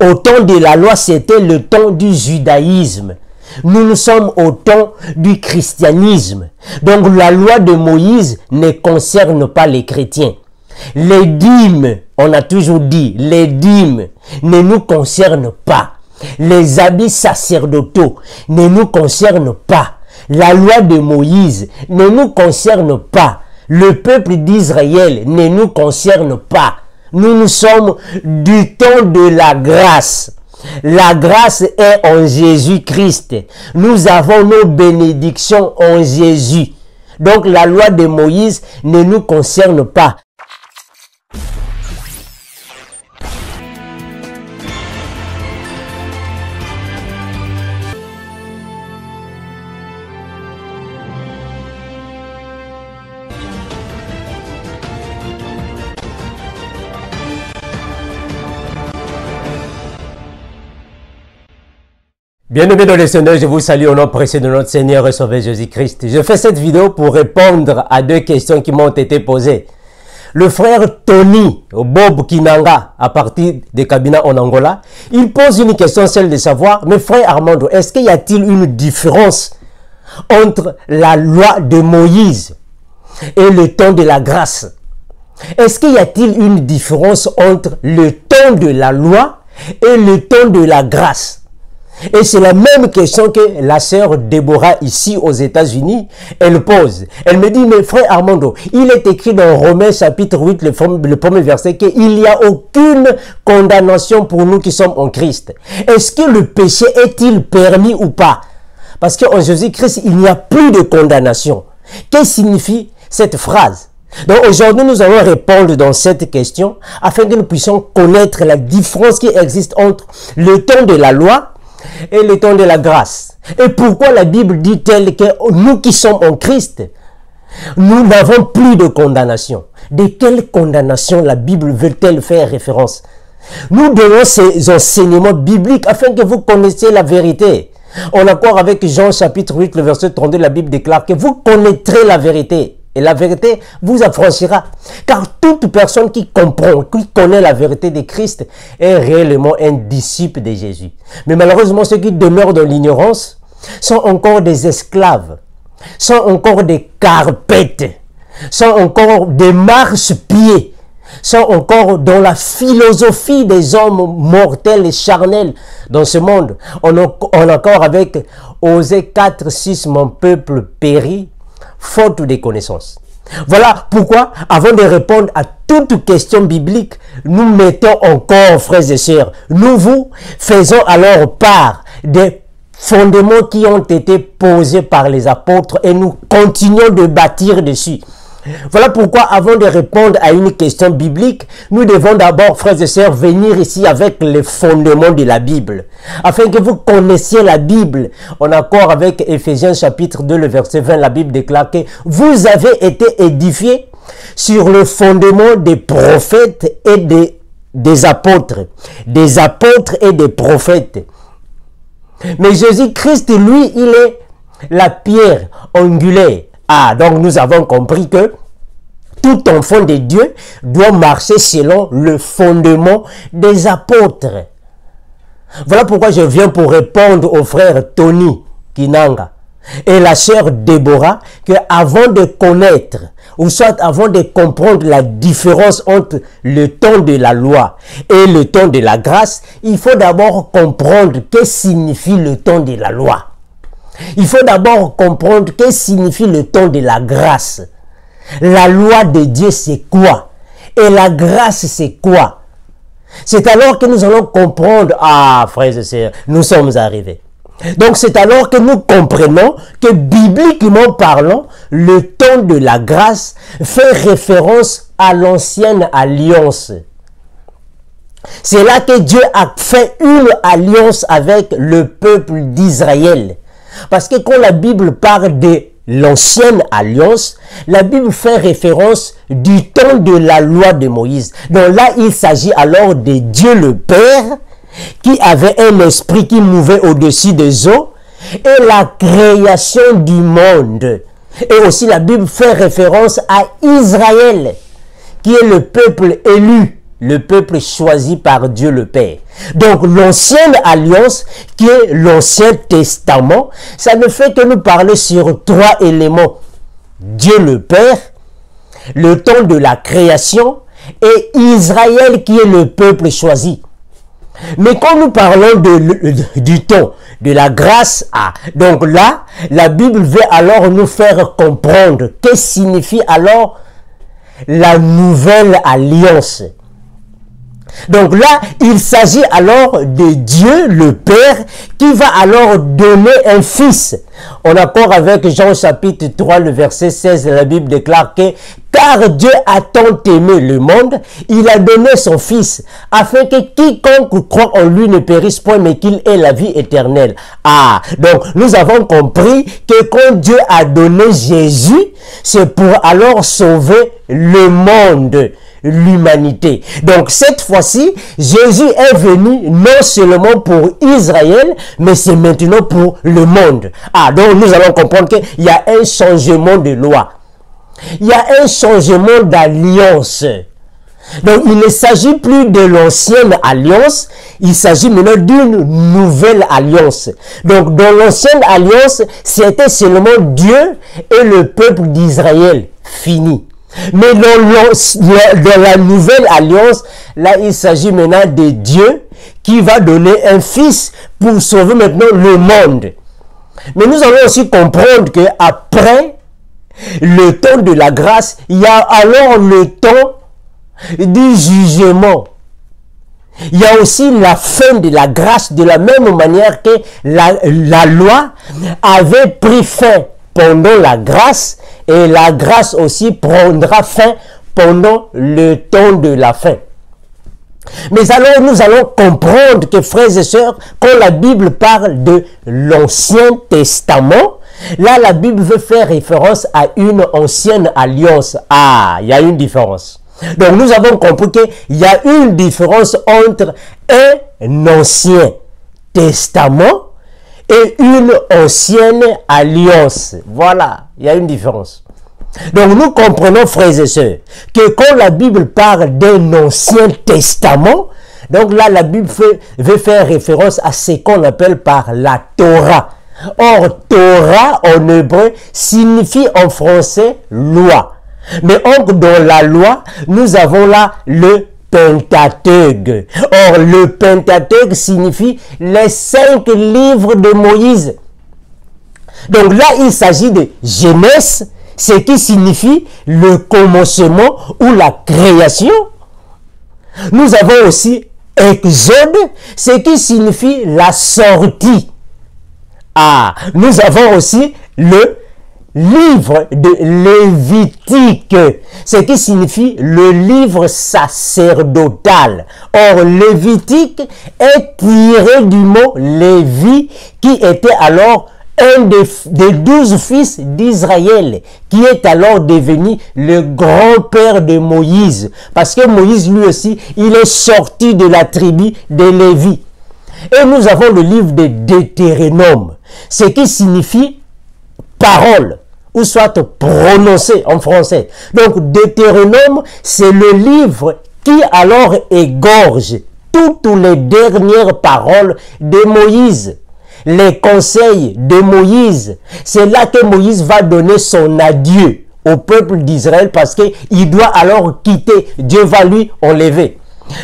Au temps de la loi, c'était le temps du judaïsme. Nous sommes au temps du christianisme. Donc la loi de Moïse ne concerne pas les chrétiens. Les dîmes, on a toujours dit, les dîmes ne nous concernent pas. Les habits sacerdotaux ne nous concernent pas. La loi de Moïse ne nous concerne pas. Le peuple d'Israël ne nous concerne pas. Nous sommes du temps de la grâce. La grâce est en Jésus-Christ. Nous avons nos bénédictions en Jésus. Donc la loi de Moïse ne nous concerne pas. Bien-aimés dans le Seigneur, je vous salue au nom précieux de notre Seigneur et Sauveur Jésus-Christ. Je fais cette vidéo pour répondre à deux questions qui m'ont été posées. Le frère Tony Bob Kinanga, à partir de Kabina en Angola, il pose une question, celle de savoir, mais frère Armando, est-ce qu'il y a-t-il une différence entre la loi de Moïse et le temps de la grâce? Est-ce qu'il y a-t-il une différence entre le temps de la loi et le temps de la grâce? Et c'est la même question que la sœur Déborah ici aux États-Unis, elle pose. Elle me dit, mais frère Armando, il est écrit dans Romains chapitre 8, le premier verset, qu'il n'y a aucune condamnation pour nous qui sommes en Christ. Est-ce que le péché est-il permis ou pas? Parce qu'en Jésus-Christ, il n'y a plus de condamnation. Que signifie cette phrase? Donc aujourd'hui, nous allons répondre dans cette question afin que nous puissions connaître la différence qui existe entre le temps de la loi et le temps de la grâce. Et pourquoi la Bible dit-elle que nous qui sommes en Christ, nous n'avons plus de condamnation? De quelle condamnation la Bible veut-elle faire référence? Nous donnons ces enseignements bibliques afin que vous connaissiez la vérité. En accord avec Jean chapitre 8, le verset 32, la Bible déclare que vous connaîtrez la vérité. Et la vérité vous affranchira. Car toute personne qui comprend, qui connaît la vérité de Christ est réellement un disciple de Jésus. Mais malheureusement, ceux qui demeurent dans l'ignorance sont encore des esclaves, sont encore des carpettes, sont encore des marche-pieds, sont encore dans la philosophie des hommes mortels et charnels dans ce monde. En accord avec Osée 4, 6, mon peuple périt, faute de connaissances. Voilà pourquoi, avant de répondre à toute question biblique, nous mettons encore, frères et sœurs, nous vous faisons alors part des fondements qui ont été posés par les apôtres et nous continuons de bâtir dessus. Voilà pourquoi, avant de répondre à une question biblique, nous devons d'abord, frères et sœurs, venir ici avec les fondements de la Bible, afin que vous connaissiez la Bible. En accord avec Éphésiens chapitre 2, le verset 20, la Bible déclare que vous avez été édifiés sur le fondement des prophètes et des apôtres et des prophètes. Mais Jésus-Christ, lui, il est la pierre angulaire. Ah, donc nous avons compris que tout enfant de Dieu doit marcher selon le fondement des apôtres. Voilà pourquoi je viens pour répondre au frère Tony Kinanga et la sœur Déborah que avant de connaître ou soit avant de comprendre la différence entre le temps de la loi et le temps de la grâce, il faut d'abord comprendre que signifie le temps de la loi. Il faut d'abord comprendre ce que signifie le temps de la grâce. La loi de Dieu, c'est quoi? Et la grâce, c'est quoi? C'est alors que nous allons comprendre, ah, frères et sœurs, nous sommes arrivés. Donc, c'est alors que nous comprenons que, bibliquement parlant, le temps de la grâce fait référence à l'ancienne alliance. C'est là que Dieu a fait une alliance avec le peuple d'Israël. Parce que quand la Bible parle de l'ancienne alliance, la Bible fait référence du temps de la loi de Moïse. Donc là, il s'agit alors de Dieu le Père qui avait un esprit qui mouvait au-dessus des eaux et la création du monde. Et aussi la Bible fait référence à Israël qui est le peuple élu le peuple choisi par Dieu le Père. Donc l'ancienne alliance, qui est l'Ancien Testament, ça ne fait que nous parler sur trois éléments. Dieu le Père, le temps de la création et Israël qui est le peuple choisi. Mais quand nous parlons du temps, de la grâce donc là, la Bible veut alors nous faire comprendre que signifie alors la nouvelle alliance. Donc là, il s'agit alors de Dieu, le Père, qui va alors donner un fils. En accord avec Jean chapitre 3, le verset 16, la Bible déclare que « Car Dieu a tant aimé le monde, il a donné son fils, afin que quiconque croit en lui ne périsse point, mais qu'il ait la vie éternelle. » Donc nous avons compris que quand Dieu a donné Jésus, c'est pour alors sauver le monde, l'humanité. Donc cette fois-ci, Jésus est venu non seulement pour Israël, mais c'est maintenant pour le monde. Donc nous allons comprendre qu'il y a un changement de loi. Il y a un changement d'alliance. Donc il ne s'agit plus de l'ancienne alliance, il s'agit maintenant d'une nouvelle alliance. Donc dans l'ancienne alliance, c'était seulement Dieu et le peuple d'Israël. Fini. Mais dans la nouvelle alliance, là, il s'agit maintenant de Dieu qui va donner un fils pour sauver maintenant le monde. Mais nous allons aussi comprendre qu'après le temps de la grâce, il y a alors le temps du jugement. Il y a aussi la fin de la grâce, de la même manière que la loi avait pris fin pendant la grâce, et la grâce aussi prendra fin pendant le temps de la fin. Mais alors nous allons comprendre que, frères et sœurs, quand la Bible parle de l'Ancien Testament, là la Bible veut faire référence à une ancienne alliance. Il y a une différence. Donc nous avons compris qu'il y a une différence entre un Ancien Testament et une ancienne alliance. Voilà, il y a une différence. Donc nous comprenons, frères et sœurs, que quand la Bible parle d'un ancien testament, donc là la Bible veut faire référence à ce qu'on appelle par la Torah. Or, Torah en hébreu signifie en français loi. Mais dans la loi, nous avons là le Pentateuque. Or, le Pentateuque signifie les 5 livres de Moïse. Donc là, il s'agit de Genèse, ce qui signifie le commencement ou la création. Nous avons aussi Exode, ce qui signifie la sortie. Nous avons aussi le livre de Lévitique, ce qui signifie le livre sacerdotal. Or, Lévitique est tiré du mot Lévi, qui était alors un des 12 fils d'Israël, qui est alors devenu le grand-père de Moïse. Parce que Moïse, lui aussi, il est sorti de la tribu de Lévi. Et nous avons le livre de Deutéronome, ce qui signifie parole, ou soit prononcé en français. Donc Deutéronome, c'est le livre qui alors égorge toutes les dernières paroles de Moïse, les conseils de Moïse. C'est là que Moïse va donner son adieu au peuple d'Israël, parce qu'il doit alors quitter. Dieu va lui enlever.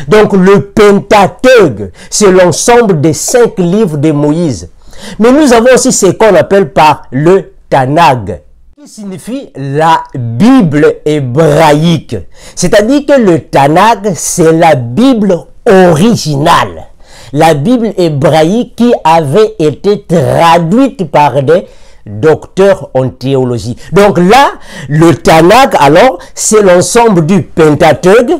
Donc le Pentateuque, c'est l'ensemble des 5 livres de Moïse. Mais nous avons aussi ce qu'on appelle par le Tanakh, qui signifie la Bible hébraïque. C'est-à-dire que le Tanakh, c'est la Bible originale. La Bible hébraïque qui avait été traduite par des docteurs en théologie. Donc là, le Tanakh, alors, c'est l'ensemble du Pentateuque,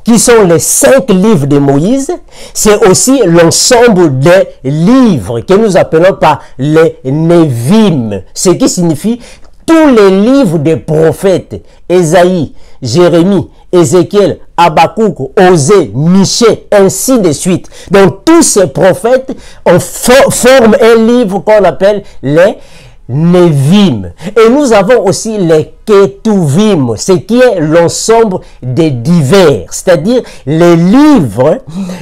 qui sont les 5 livres de Moïse. C'est aussi l'ensemble des livres que nous appelons par les Névim, ce qui signifie tous les livres des prophètes, Ésaïe, Jérémie, Ézéchiel, Habakkuk, Osée, Michée, ainsi de suite. Donc tous ces prophètes forment un livre qu'on appelle les Nevim. Et nous avons aussi les Ketuvim, ce qui est l'ensemble des divers, c'est-à-dire les livres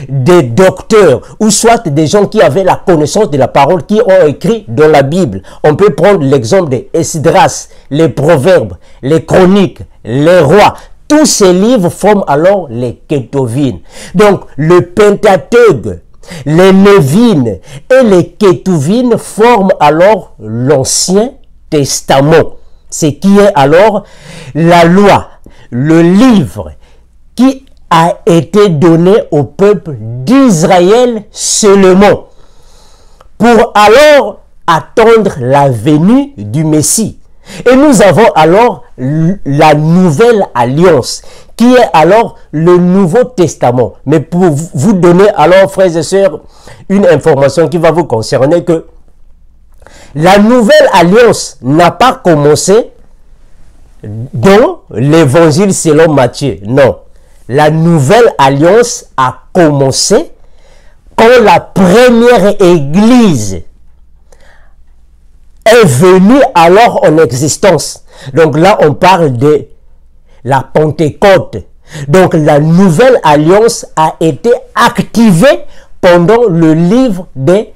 des docteurs, ou soit des gens qui avaient la connaissance de la parole, qui ont écrit dans la Bible. On peut prendre l'exemple des Esdras, les Proverbes, les Chroniques, les Rois. Tous ces livres forment alors les Ketuvim. Donc, le Pentateuque, les Nevim et les Ketuvim forment alors l'Ancien Testament, ce qui est alors la loi, le livre qui a été donné au peuple d'Israël seulement, pour alors attendre la venue du Messie. Et nous avons alors la nouvelle alliance, qui est alors le Nouveau Testament. Mais pour vous donner alors, frères et sœurs, une information qui va vous concerner, que la nouvelle alliance n'a pas commencé dans l'évangile selon Matthieu. Non. La nouvelle alliance a commencé quand la première église est venue alors en existence. Donc là, on parle de la Pentecôte. Donc la nouvelle alliance a été activée pendant le livre des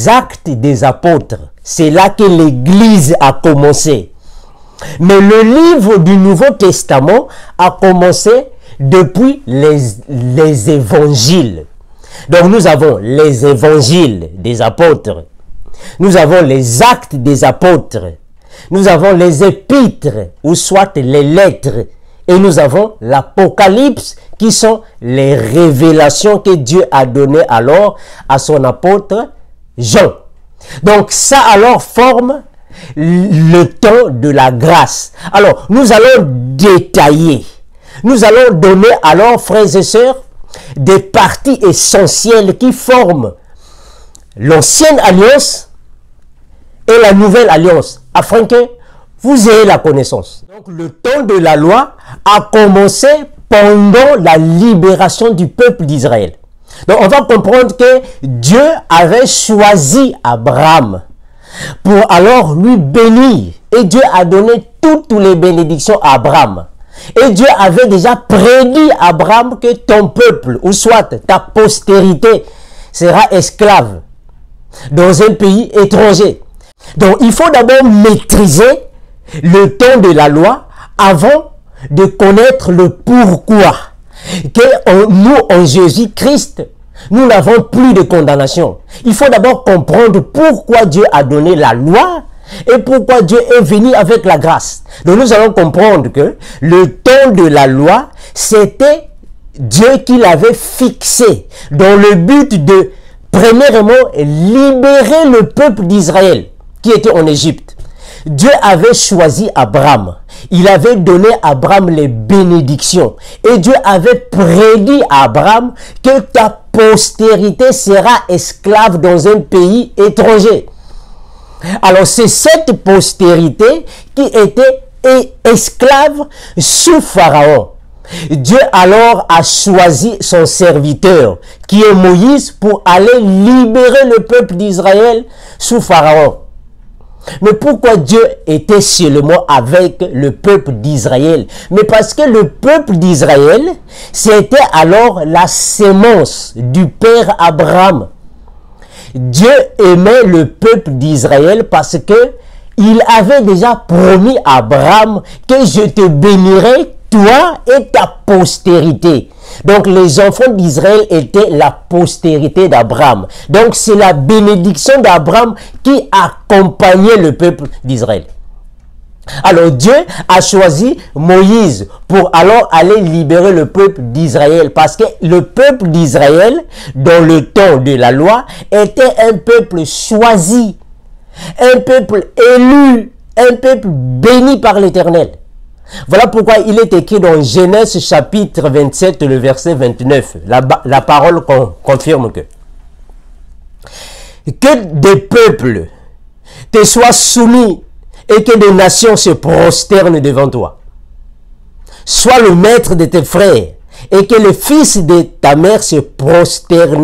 Actes des Apôtres. C'est là que l'église a commencé. Mais le livre du Nouveau Testament a commencé depuis les évangiles. Donc nous avons les évangiles des apôtres. Nous avons les actes des apôtres. Nous avons les épîtres, ou soit les lettres. Et nous avons l'Apocalypse, qui sont les révélations que Dieu a données alors à son apôtre Jean. Donc ça alors forme le temps de la grâce. Alors nous allons détailler. Nous allons donner alors, frères et sœurs, des parties essentielles qui forment l'ancienne alliance et la nouvelle alliance, afin que vous ayez la connaissance. Donc le temps de la loi a commencé pendant la libération du peuple d'Israël. Donc on va comprendre que Dieu avait choisi Abraham pour alors lui bénir. Et Dieu a donné toutes les bénédictions à Abraham. Et Dieu avait déjà prédit à Abraham que ton peuple, ou soit ta postérité, sera esclave dans un pays étranger. Donc il faut d'abord maîtriser le temps de la loi avant de connaître le pourquoi. Que nous, en Jésus-Christ, nous n'avons plus de condamnation. Il faut d'abord comprendre pourquoi Dieu a donné la loi et pourquoi Dieu est venu avec la grâce. Donc nous allons comprendre que le temps de la loi, c'était Dieu qui l'avait fixé dans le but de, premièrement, libérer le peuple d'Israël qui était en Égypte. Dieu avait choisi Abraham. Il avait donné à Abraham les bénédictions. Et Dieu avait prédit à Abraham que ta postérité sera esclave dans un pays étranger. Alors c'est cette postérité qui était esclave sous Pharaon. Dieu alors a choisi son serviteur, qui est Moïse, pour aller libérer le peuple d'Israël sous Pharaon. Mais pourquoi Dieu était seulement avec le peuple d'Israël? Mais parce que le peuple d'Israël, c'était alors la sémence du père Abraham. Dieu aimait le peuple d'Israël parce que il avait déjà promis à Abraham que je te bénirai, toi et ta postérité. Donc les enfants d'Israël étaient la postérité d'Abraham. Donc c'est la bénédiction d'Abraham qui accompagnait le peuple d'Israël. Alors Dieu a choisi Moïse pour alors aller libérer le peuple d'Israël, parce que le peuple d'Israël, dans le temps de la loi, était un peuple choisi, un peuple élu, un peuple béni par l'Éternel. Voilà pourquoi il est écrit dans Genèse chapitre 27, le verset 29. La parole confirme que des peuples te soient soumis et que des nations se prosternent devant toi. Sois le maître de tes frères et que les fils de ta mère se prosternent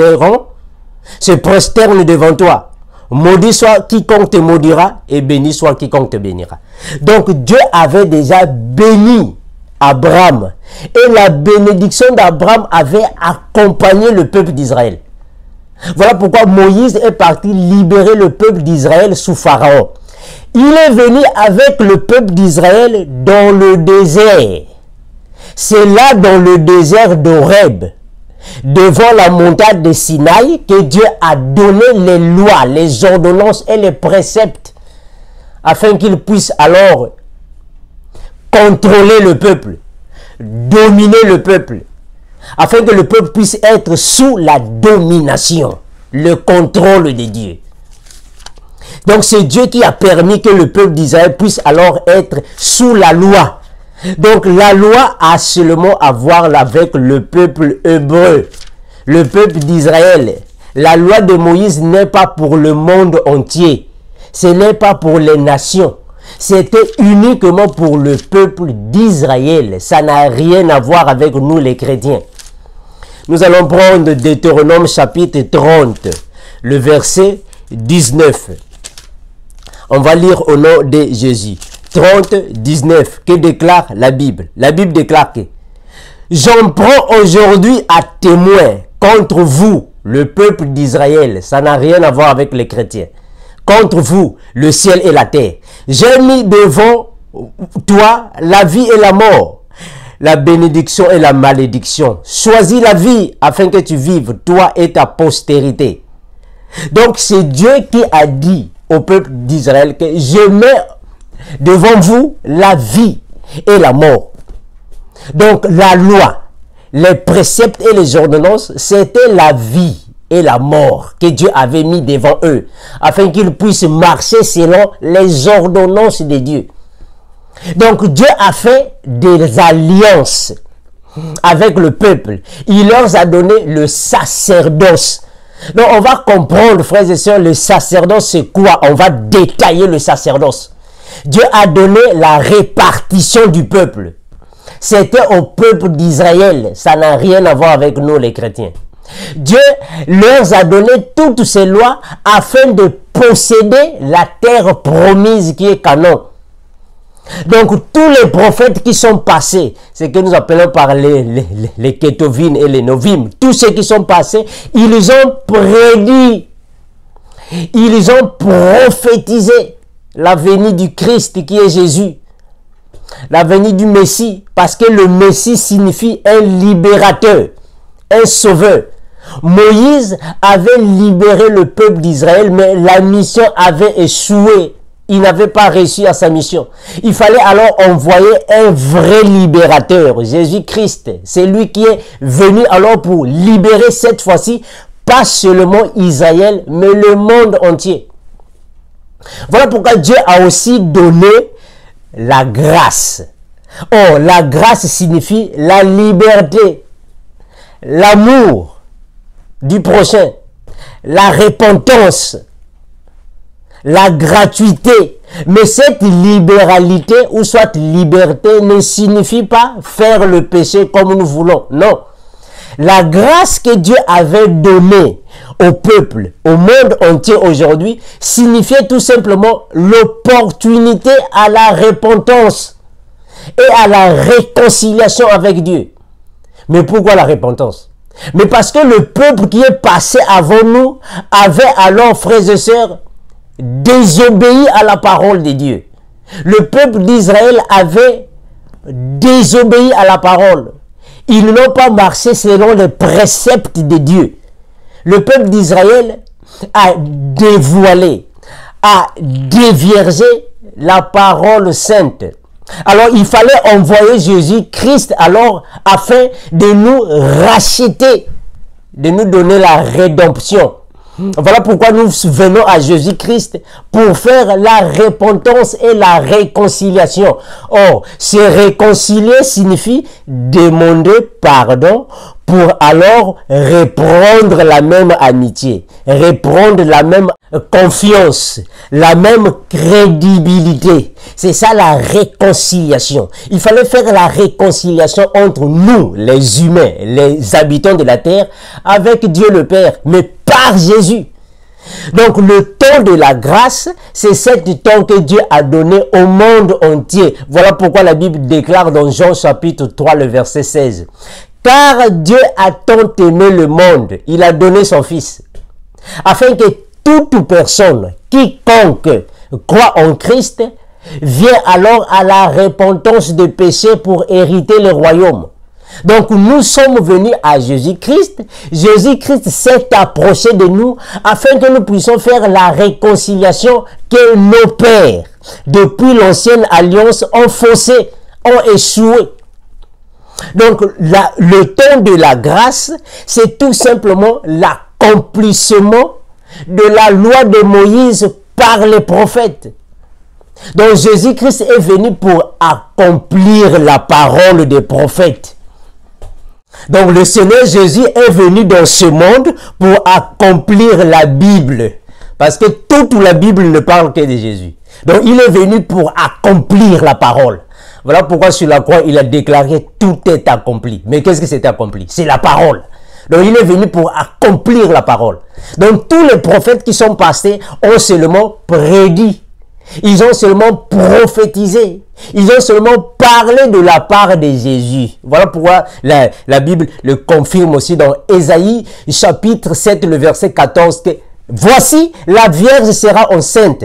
devant toi. Maudit soit quiconque te maudira et béni soit quiconque te bénira. Donc Dieu avait déjà béni Abraham. Et la bénédiction d'Abraham avait accompagné le peuple d'Israël. Voilà pourquoi Moïse est parti libérer le peuple d'Israël sous Pharaon. Il est venu avec le peuple d'Israël dans le désert. C'est là dans le désert d'Horeb, devant la montagne de Sinaï, que Dieu a donné les lois, les ordonnances et les préceptes, afin qu'il puisse alors contrôler le peuple, dominer le peuple, afin que le peuple puisse être sous la domination, le contrôle de Dieu. Donc c'est Dieu qui a permis que le peuple d'Israël puisse alors être sous la loi. Donc la loi a seulement à voir avec le peuple hébreu, le peuple d'Israël. La loi de Moïse n'est pas pour le monde entier, ce n'est pas pour les nations. C'était uniquement pour le peuple d'Israël. Ça n'a rien à voir avec nous les chrétiens. Nous allons prendre Deutéronome chapitre 30, le verset 19. On va lire au nom de Jésus. 30, 19. Que déclare la Bible? La Bible déclare que j'en prends aujourd'hui à témoin contre vous, le peuple d'Israël. Ça n'a rien à voir avec les chrétiens. Contre vous, le ciel et la terre. J'ai mis devant toi la vie et la mort, la bénédiction et la malédiction. Choisis la vie afin que tu vives, toi et ta postérité. Donc c'est Dieu qui a dit au peuple d'Israël que je mets devant vous la vie et la mort. Donc la loi, les préceptes et les ordonnances, c'était la vie et la mort que Dieu avait mis devant eux, afin qu'ils puissent marcher selon les ordonnances de Dieu. Donc Dieu a fait des alliances avec le peuple. Il leur a donné le sacerdoce. Donc on va comprendre, frères et sœurs, le sacerdoce c'est quoi? On va détailler le sacerdoce. Dieu a donné la répartition du peuple. C'était au peuple d'Israël. Ça n'a rien à voir avec nous les chrétiens. Dieu leur a donné toutes ces lois afin de posséder la terre promise qui est Canaan. Donc tous les prophètes qui sont passés, ce que nous appelons par les Kétovim et les Novim, tous ceux qui sont passés, ils ont prédit, ils ont prophétisé la venue du Christ qui est Jésus, la venue du Messie, parce que le Messie signifie un libérateur, un sauveur. Moïse avait libéré le peuple d'Israël, mais la mission avait échoué. Il n'avait pas réussi à sa mission. Il fallait alors envoyer un vrai libérateur, Jésus-Christ. C'est lui qui est venu alors pour libérer cette fois-ci, pas seulement Israël, mais le monde entier. Voilà pourquoi Dieu a aussi donné la grâce. Oh, la grâce signifie la liberté, l'amour du prochain, la repentance, la gratuité. Mais cette libéralité ou soit liberté ne signifie pas faire le péché comme nous voulons. Non. La grâce que Dieu avait donnée au peuple, au monde entier aujourd'hui, signifiait tout simplement l'opportunité à la repentance et à la réconciliation avec Dieu. Mais pourquoi la repentance? Mais parce que le peuple qui est passé avant nous avait alors, frères et sœurs, désobéi à la parole de Dieu. Le peuple d'Israël avait désobéi à la parole. Ils n'ont pas marché selon les préceptes de Dieu. Le peuple d'Israël a dévoilé, a déviergé la parole sainte. Alors il fallait envoyer Jésus-Christ alors afin de nous racheter, de nous donner la rédemption. Voilà pourquoi nous venons à Jésus-Christ pour faire la repentance et la réconciliation. Or, se réconcilier signifie demander pardon pour alors reprendre la même amitié, reprendre la même confiance, la même crédibilité. C'est ça la réconciliation. Il fallait faire la réconciliation entre nous, les humains, les habitants de la terre, avec Dieu le Père, mais par Jésus. Donc le temps de la grâce, c'est cet temps que Dieu a donné au monde entier. Voilà pourquoi la Bible déclare dans Jean chapitre 3, le verset 16. Car Dieu a tant aimé le monde, il a donné son Fils, afin que toute personne, quiconque croit en Christ, vient alors à la repentance des péchés pour hériter le royaume. Donc nous sommes venus à Jésus-Christ. Jésus-Christ s'est approché de nous afin que nous puissions faire la réconciliation que nos pères, depuis l'ancienne alliance, ont faussé, ont échoué. Donc le temps de la grâce, c'est tout simplement l'accomplissement de la loi de Moïse par les prophètes. Donc Jésus-Christ est venu pour accomplir la parole des prophètes. Donc le Seigneur Jésus est venu dans ce monde pour accomplir la Bible. Parce que toute la Bible ne parle que de Jésus. Donc il est venu pour accomplir la parole. Voilà pourquoi sur la croix il a déclaré tout est accompli. Mais qu'est-ce que c'est accompli? C'est la parole. Donc il est venu pour accomplir la parole. Donc tous les prophètes qui sont passés ont seulement prédit. Ils ont seulement prophétisé. Ils ont seulement parlé de la part de Jésus. Voilà pourquoi la Bible le confirme aussi dans Ésaïe chapitre 7, le verset 14. Que, voici, la Vierge sera enceinte.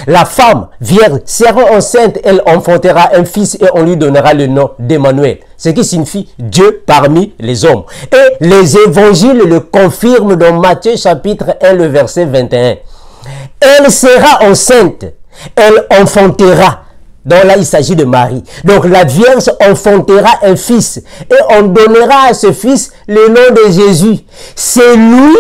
La femme vierge sera enceinte. Elle enfantera un fils et on lui donnera le nom d'Emmanuel. Ce qui signifie Dieu parmi les hommes. Et les évangiles le confirment dans Matthieu chapitre 1, le verset 21. Elle sera enceinte. Elle enfantera. Donc là, il s'agit de Marie. Donc la Vierge enfantera un fils. Et on donnera à ce fils le nom de Jésus. C'est lui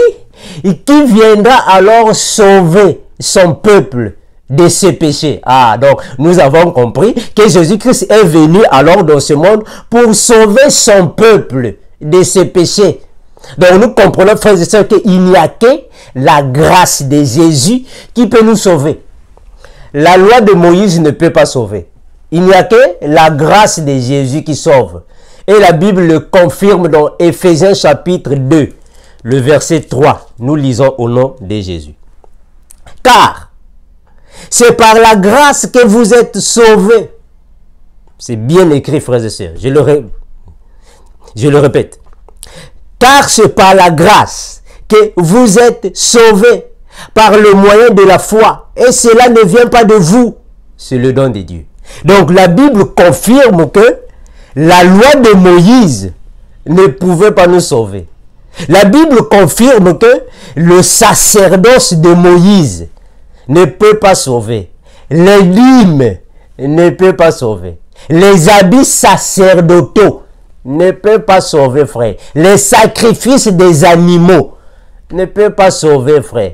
qui viendra alors sauver son peuple de ses péchés. Ah, donc nous avons compris que Jésus-Christ est venu alors dans ce monde pour sauver son peuple de ses péchés. Donc nous comprenons, frères et sœurs, qu'il n'y a que la grâce de Jésus qui peut nous sauver. La loi de Moïse ne peut pas sauver. Il n'y a que la grâce de Jésus qui sauve. Et la Bible le confirme dans Éphésiens chapitre 2, le verset 3. Nous lisons au nom de Jésus. Car c'est par la grâce que vous êtes sauvés. C'est bien écrit, frères et sœurs. Je le répète. Car c'est par la grâce que vous êtes sauvés par le moyen de la foi. Et cela ne vient pas de vous. C'est le don de Dieu. Donc la Bible confirme que la loi de Moïse ne pouvait pas nous sauver. La Bible confirme que le sacerdoce de Moïse ne peut pas sauver. Les dîmes ne peut pas sauver. Les habits sacerdotaux ne peut pas sauver, frère. Les sacrifices des animaux ne peut pas sauver, frère.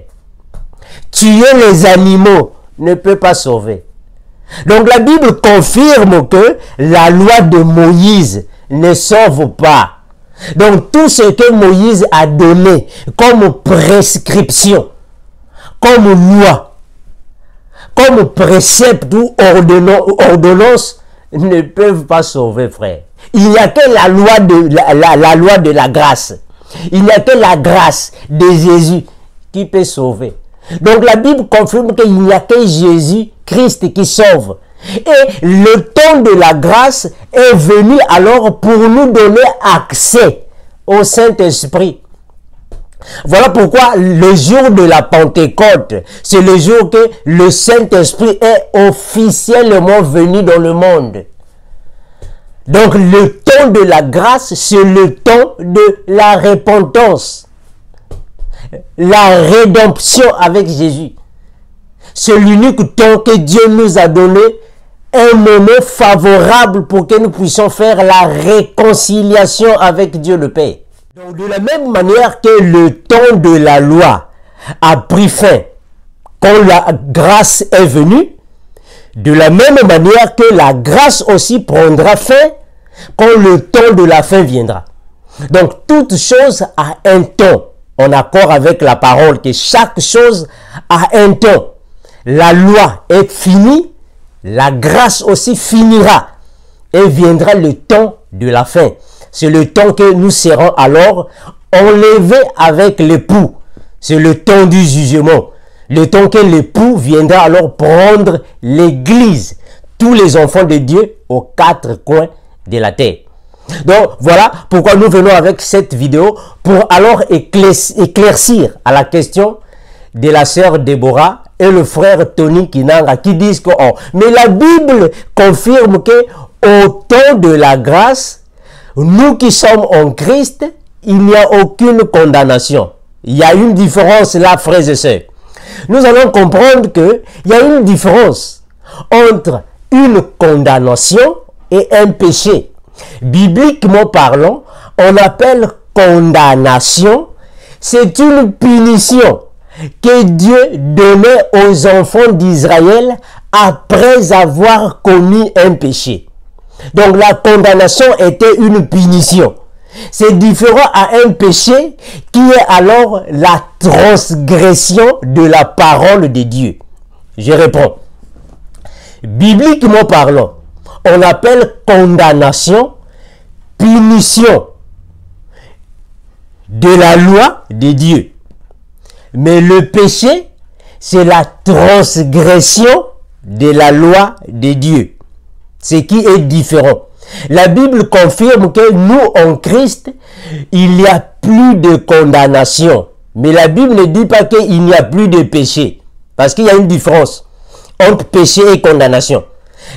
Tuer les animaux ne peut pas sauver. Donc la Bible confirme que la loi de Moïse ne sauve pas. Donc tout ce que Moïse a donné comme prescription, comme loi, comme précepte ou ordonnance ne peuvent pas sauver, frère. Il n'y a que la loi de la grâce. Il n'y a que la grâce de Jésus qui peut sauver. Donc la Bible confirme qu'il n'y a que Jésus-Christ qui sauve. Et le temps de la grâce est venu alors pour nous donner accès au Saint-Esprit. Voilà pourquoi le jour de la Pentecôte, c'est le jour que le Saint-Esprit est officiellement venu dans le monde. Donc le temps de la grâce, c'est le temps de la repentance. La rédemption avec Jésus. C'est l'unique temps que Dieu nous a donné, un moment favorable pour que nous puissions faire la réconciliation avec Dieu le Père. Donc de la même manière que le temps de la loi a pris fin quand la grâce est venue, de la même manière que la grâce aussi prendra fin quand le temps de la fin viendra. Donc toute chose a un temps, en accord avec la parole, que chaque chose a un temps. La loi est finie, la grâce aussi finira et viendra le temps de la fin. C'est le temps que nous serons alors enlevés avec l'époux. C'est le temps du jugement. Le temps que l'époux viendra alors prendre l'église, tous les enfants de Dieu aux quatre coins de la terre. Donc voilà pourquoi nous venons avec cette vidéo pour alors éclaircir à la question de la sœur Déborah et le frère Tony Kinanga qui disent que mais la Bible confirme que au temps de la grâce, nous qui sommes en Christ, il n'y a aucune condamnation. Il y a une différence là, frères et sœurs. Nous allons comprendre qu'il y a une différence entre une condamnation et un péché. Bibliquement parlant, on appelle condamnation, c'est une punition que Dieu donnait aux enfants d'Israël après avoir commis un péché. Donc la condamnation était une punition. C'est différent à un péché qui est alors la transgression de la parole de Dieu. Je réponds. Bibliquement parlant, on appelle condamnation, punition de la loi de Dieu. Mais le péché, c'est la transgression de la loi de Dieu. Ce qui est différent. La Bible confirme que nous, en Christ, il n'y a plus de condamnation. Mais la Bible ne dit pas qu'il n'y a plus de péché. Parce qu'il y a une différence entre péché et condamnation.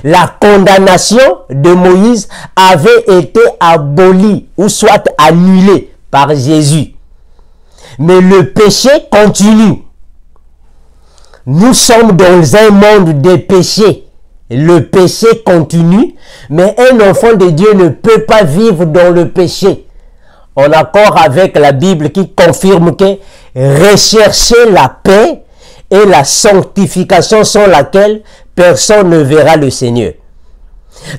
La condamnation de Moïse avait été abolie ou soit annulée par Jésus. Mais le péché continue. Nous sommes dans un monde de péché. Le péché continue, mais un enfant de Dieu ne peut pas vivre dans le péché. En accord avec la Bible qui confirme que rechercher la paix et la sanctification sans laquelle personne ne verra le Seigneur.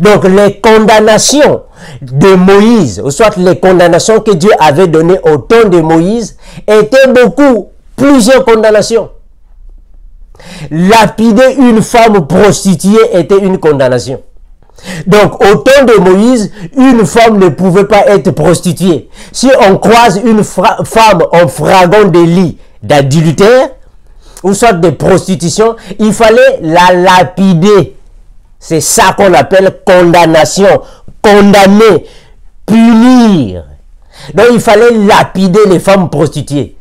Donc les condamnations de Moïse, ou soit les condamnations que Dieu avait données au temps de Moïse, étaient plusieurs condamnations. Lapider une femme prostituée était une condamnation. Donc, au temps de Moïse, une femme ne pouvait pas être prostituée. Si on croise une femme en flagrant délit d'adultère, ou soit de prostitution, il fallait la lapider. C'est ça qu'on appelle condamnation. Condamner, punir. Donc, il fallait lapider les femmes prostituées.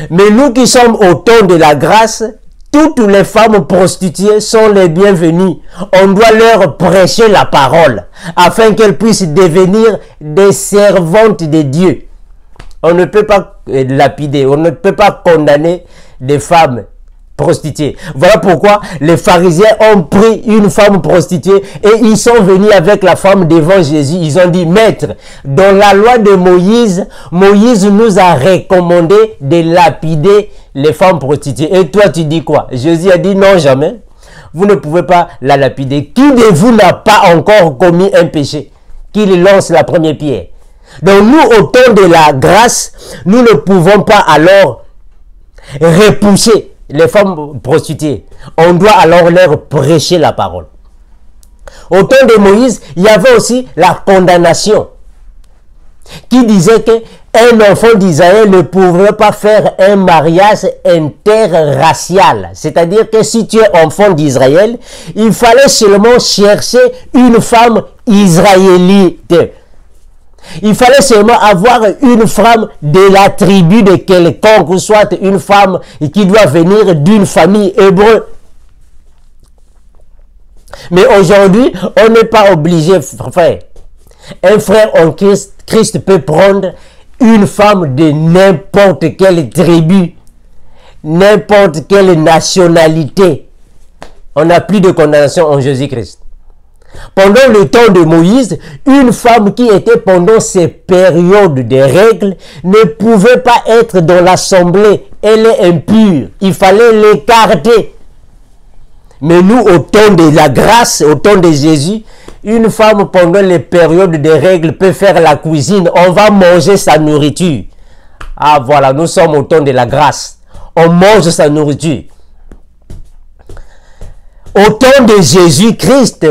Mais nous qui sommes au temps de la grâce, toutes les femmes prostituées sont les bienvenues. On doit leur prêcher la parole afin qu'elles puissent devenir des servantes de Dieu. On ne peut pas lapider, on ne peut pas condamner des femmes prostituées. Voilà pourquoi les pharisiens ont pris une femme prostituée et ils sont venus avec la femme devant Jésus. Ils ont dit, Maître, dans la loi de Moïse, Moïse nous a recommandé de lapider les femmes prostituées. Et toi, tu dis quoi? Jésus a dit, non, jamais. Vous ne pouvez pas la lapider. Qui de vous n'a pas encore commis un péché? Qu'il lance la première pierre. Donc nous, au temps de la grâce, nous ne pouvons pas alors repousser les femmes prostituées. On doit alors leur prêcher la parole. Au temps de Moïse, il y avait aussi la condamnation qui disait qu'un enfant d'Israël ne pouvait pas faire un mariage interracial. C'est-à-dire que si tu es enfant d'Israël, il fallait seulement chercher une femme israélite. Il fallait seulement avoir une femme de la tribu de quelconque, soit une femme qui doit venir d'une famille hébreu. Mais aujourd'hui, on n'est pas obligé, frère. Un frère en Christ peut prendre une femme de n'importe quelle tribu, n'importe quelle nationalité. On n'a plus de condamnation en Jésus-Christ. Pendant le temps de Moïse, une femme qui était pendant ces périodes de règles ne pouvait pas être dans l'assemblée. Elle est impure. Il fallait l'écarter. Mais nous, au temps de la grâce, au temps de Jésus, une femme pendant les périodes de règles peut faire la cuisine. On va manger sa nourriture. Ah voilà, nous sommes au temps de la grâce. On mange sa nourriture. Au temps de Jésus-Christ,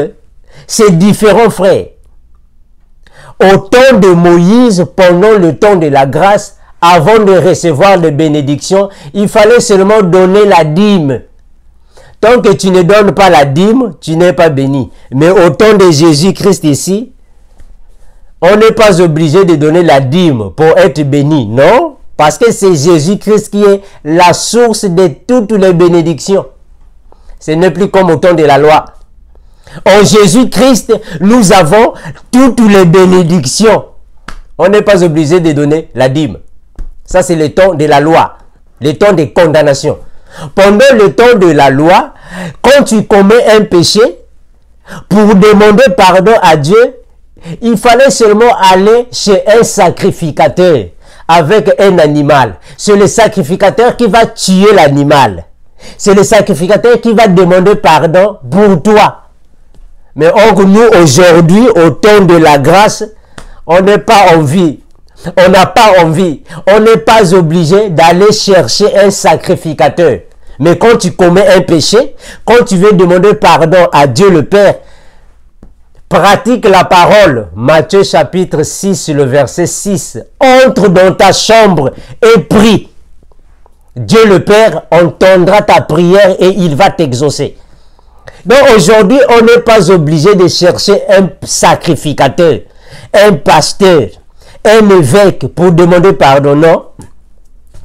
c'est différent, frère. Au temps de Moïse, pendant le temps de la grâce, avant de recevoir les bénédictions, il fallait seulement donner la dîme. Tant que tu ne donnes pas la dîme, tu n'es pas béni. Mais au temps de Jésus-Christ ici, on n'est pas obligé de donner la dîme pour être béni, non? Parce que c'est Jésus-Christ qui est la source de toutes les bénédictions. Ce n'est plus comme au temps de la loi. En Jésus-Christ, nous avons toutes les bénédictions. On n'est pas obligé de donner la dîme. Ça, c'est le temps de la loi, le temps de condamnation. Pendant le temps de la loi, quand tu commets un péché, pour demander pardon à Dieu, il fallait seulement aller chez un sacrificateur avec un animal. C'est le sacrificateur qui va tuer l'animal. C'est le sacrificateur qui va demander pardon pour toi. Mais or, nous, aujourd'hui, au temps de la grâce, on n'est pas en vie. On n'a pas envie. On n'est pas obligé d'aller chercher un sacrificateur. Mais quand tu commets un péché, quand tu veux demander pardon à Dieu le Père, pratique la parole. Matthieu chapitre 6, le verset 6. Entre dans ta chambre et prie. Dieu le Père entendra ta prière et il va t'exaucer. Donc aujourd'hui, on n'est pas obligé de chercher un sacrificateur, un pasteur, un évêque pour demander pardon. Non.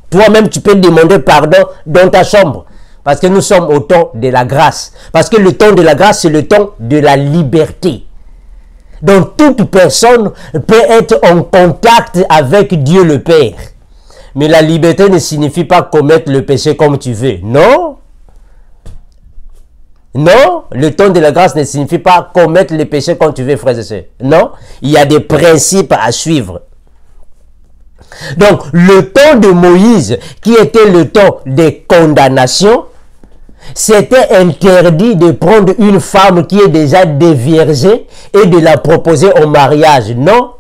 Toi-même, tu peux demander pardon dans ta chambre. Parce que nous sommes au temps de la grâce. Parce que le temps de la grâce, c'est le temps de la liberté. Donc toute personne peut être en contact avec Dieu le Père. Mais la liberté ne signifie pas commettre le péché comme tu veux. Non. Non, le temps de la grâce ne signifie pas commettre le péché comme tu veux, frères et sœurs. Non, il y a des principes à suivre. Donc, le temps de Moïse, qui était le temps des condamnations, c'était interdit de prendre une femme qui est déjà déviergée et de la proposer au mariage. Non.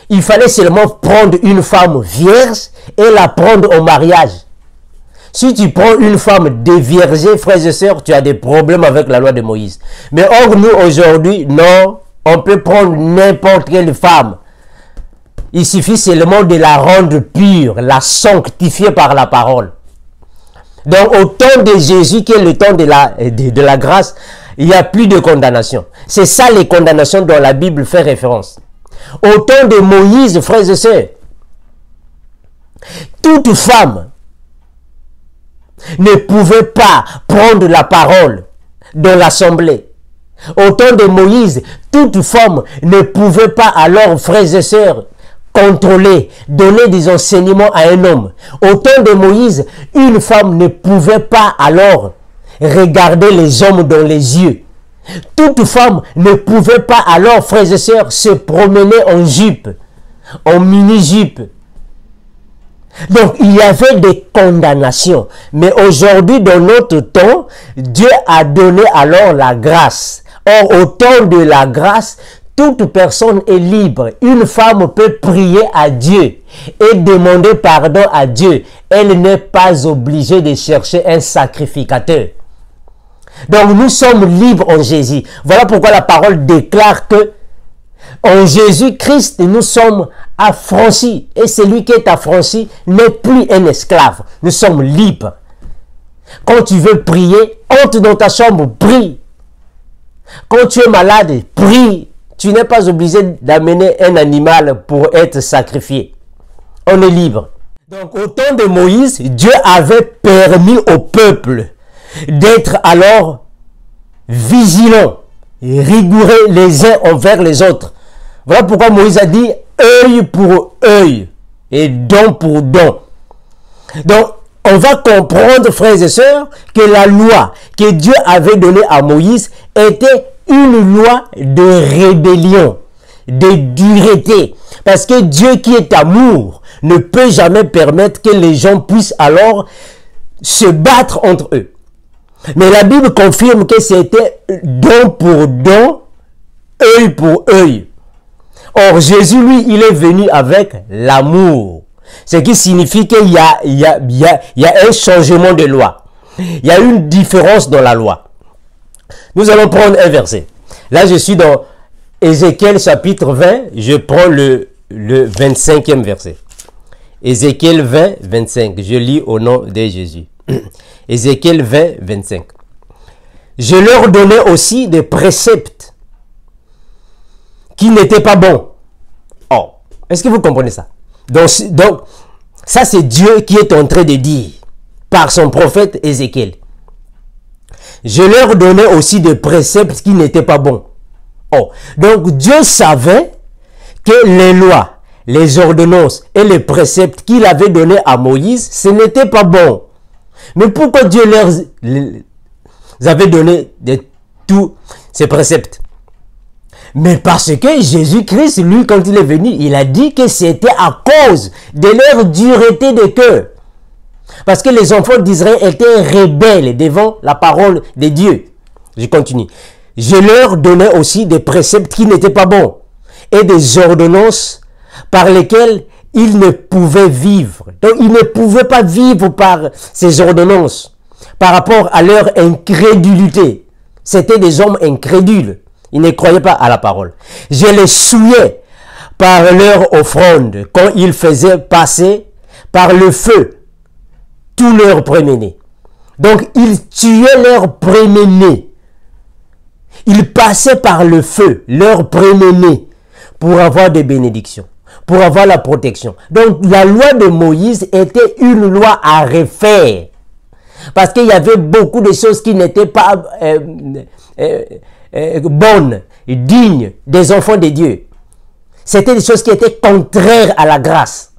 Il fallait seulement prendre une femme vierge et la prendre au mariage. Si tu prends une femme déviergée, frères et sœurs, tu as des problèmes avec la loi de Moïse. Mais or, nous, aujourd'hui, non, on peut prendre n'importe quelle femme. Il suffit seulement de la rendre pure, la sanctifier par la parole. Donc, au temps de Jésus, qui est le temps de la grâce, il n'y a plus de condamnation. C'est ça les condamnations dont la Bible fait référence. Au temps de Moïse, frères et sœurs, toute femme ne pouvait pas prendre la parole dans l'assemblée. Au temps de Moïse, toute femme ne pouvait pas alors, frères et sœurs, contrôler, donner des enseignements à un homme. Au temps de Moïse, une femme ne pouvait pas alors regarder les hommes dans les yeux. Toute femme ne pouvait pas alors, frères et sœurs, se promener en jupe, en mini-jupe. Donc, il y avait des condamnations. Mais aujourd'hui, dans notre temps, Dieu a donné alors la grâce. Or, au temps de la grâce, toute personne est libre. Une femme peut prier à Dieu et demander pardon à Dieu. Elle n'est pas obligée de chercher un sacrificateur. Donc, nous sommes libres en Jésus. Voilà pourquoi la parole déclare que en Jésus-Christ, nous sommes affranchis. Et celui qui est affranchi n'est plus un esclave. Nous sommes libres. Quand tu veux prier, entre dans ta chambre, prie. Quand tu es malade, prie. Tu n'es pas obligé d'amener un animal pour être sacrifié. On est libre. Donc, au temps de Moïse, Dieu avait permis au peuple d'être alors vigilants, rigoureux les uns envers les autres. Voilà pourquoi Moïse a dit œil pour œil et dent pour dent. Donc, on va comprendre, frères et sœurs, que la loi que Dieu avait donnée à Moïse était une loi de rébellion, de dureté. Parce que Dieu qui est amour ne peut jamais permettre que les gens puissent alors se battre entre eux. Mais la Bible confirme que c'était dent pour dent, œil pour œil. Or, Jésus, lui, il est venu avec l'amour. Ce qui signifie qu'il y a un changement de loi. Il y a une différence dans la loi. Nous allons prendre un verset. Là, je suis dans Ézéchiel chapitre 20. Je prends le 25e verset. Ézéchiel 20, 25. Je lis au nom de Jésus. Ézéchiel 20, 25. Je leur donnais aussi des préceptes qui n'étaient pas bons. Oh, est-ce que vous comprenez ça? Donc ça c'est Dieu qui est en train de dire par son prophète Ézéchiel. Je leur donnais aussi des préceptes qui n'étaient pas bons. Oh, donc Dieu savait que les lois, les ordonnances et les préceptes qu'il avait donnés à Moïse, ce n'était pas bon. Mais pourquoi Dieu leur avait donné tous ces préceptes? Mais parce que Jésus-Christ, lui, quand il est venu, il a dit que c'était à cause de leur dureté de cœur. Parce que les enfants d'Israël étaient rebelles devant la parole de Dieu. Je continue. Je leur donnais aussi des préceptes qui n'étaient pas bons et des ordonnances par lesquelles ils ne pouvaient vivre. Donc, ils ne pouvaient pas vivre par ces ordonnances par rapport à leur incrédulité. C'était des hommes incrédules. Ils ne croyaient pas à la parole. Je les souillais par leur offrande quand ils faisaient passer par le feu tous leurs premiers-nés. Donc, ils tuaient leurs premiers-nés. Ils passaient par le feu leurs premiers-nés pour avoir des bénédictions, pour avoir la protection. Donc, la loi de Moïse était une loi à refaire. Parce qu'il y avait beaucoup de choses qui n'étaient pas bonnes, dignes des enfants de Dieu. C'était des choses qui étaient contraires à la grâce.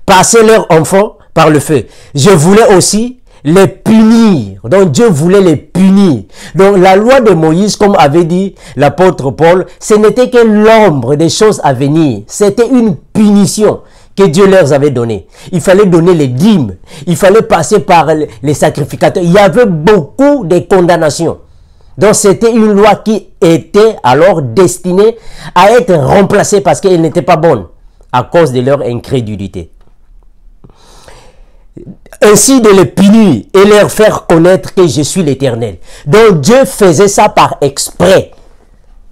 Passer leurs enfants par le feu. Je voulais aussi les punir. Donc Dieu voulait les punir. Donc la loi de Moïse, comme avait dit l'apôtre Paul, ce n'était que l'ombre des choses à venir. C'était une punition que Dieu leur avait donnée. Il fallait donner les dîmes. Il fallait passer par les sacrificateurs. Il y avait beaucoup de condamnations. Donc c'était une loi qui était alors destinée à être remplacée parce qu'elle n'était pas bonne à cause de leur incrédulité. Ainsi de les punir et leur faire connaître que je suis l'Éternel. Donc Dieu faisait ça par exprès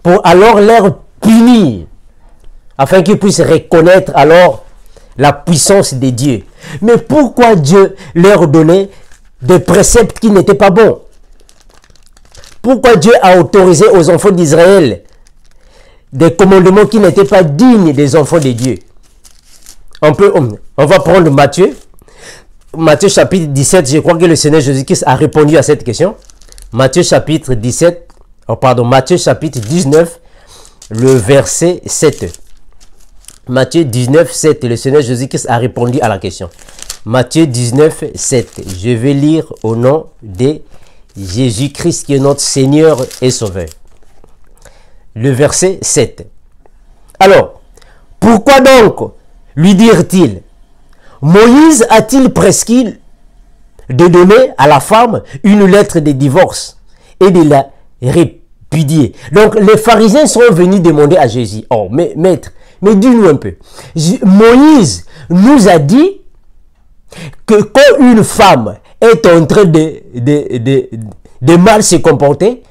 pour alors leur punir afin qu'ils puissent reconnaître alors la puissance de Dieu. Mais pourquoi Dieu leur donnait des préceptes qui n'étaient pas bons? Pourquoi Dieu a autorisé aux enfants d'Israël des commandements qui n'étaient pas dignes des enfants de Dieu? On va prendre Matthieu chapitre 17, je crois que le Seigneur Jésus-Christ a répondu à cette question. Matthieu chapitre 19, le verset 7. Matthieu 19, 7, le Seigneur Jésus-Christ a répondu à la question. Matthieu 19, 7. Je vais lire au nom de Jésus-Christ qui est notre Seigneur et Sauveur. Le verset 7. Alors, pourquoi donc lui dirent-ils? Moïse a-t-il prescrit de donner à la femme une lettre de divorce et de la répudier? Donc les pharisiens sont venus demander à Jésus, oh mais maître, mais dis-nous un peu, Moïse nous a dit que quand une femme est en train de mal se comporter,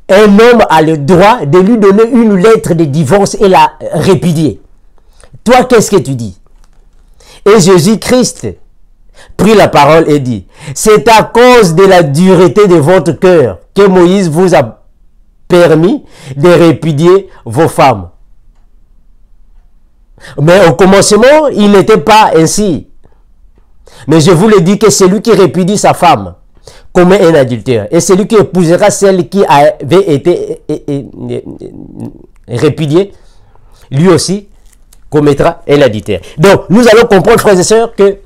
un homme a le droit de lui donner une lettre de divorce et la répudier. Toi, qu'est-ce que tu dis? Et Jésus-Christ prit la parole et dit, c'est à cause de la dureté de votre cœur que Moïse vous a permis de répudier vos femmes. Mais au commencement, il n'était pas ainsi. Mais je vous le dis que celui qui répudie sa femme commet un adultère. Et celui qui épousera celle qui avait été répudiée, lui aussi commettra un adultère. Donc, nous allons comprendre, frères et sœurs, que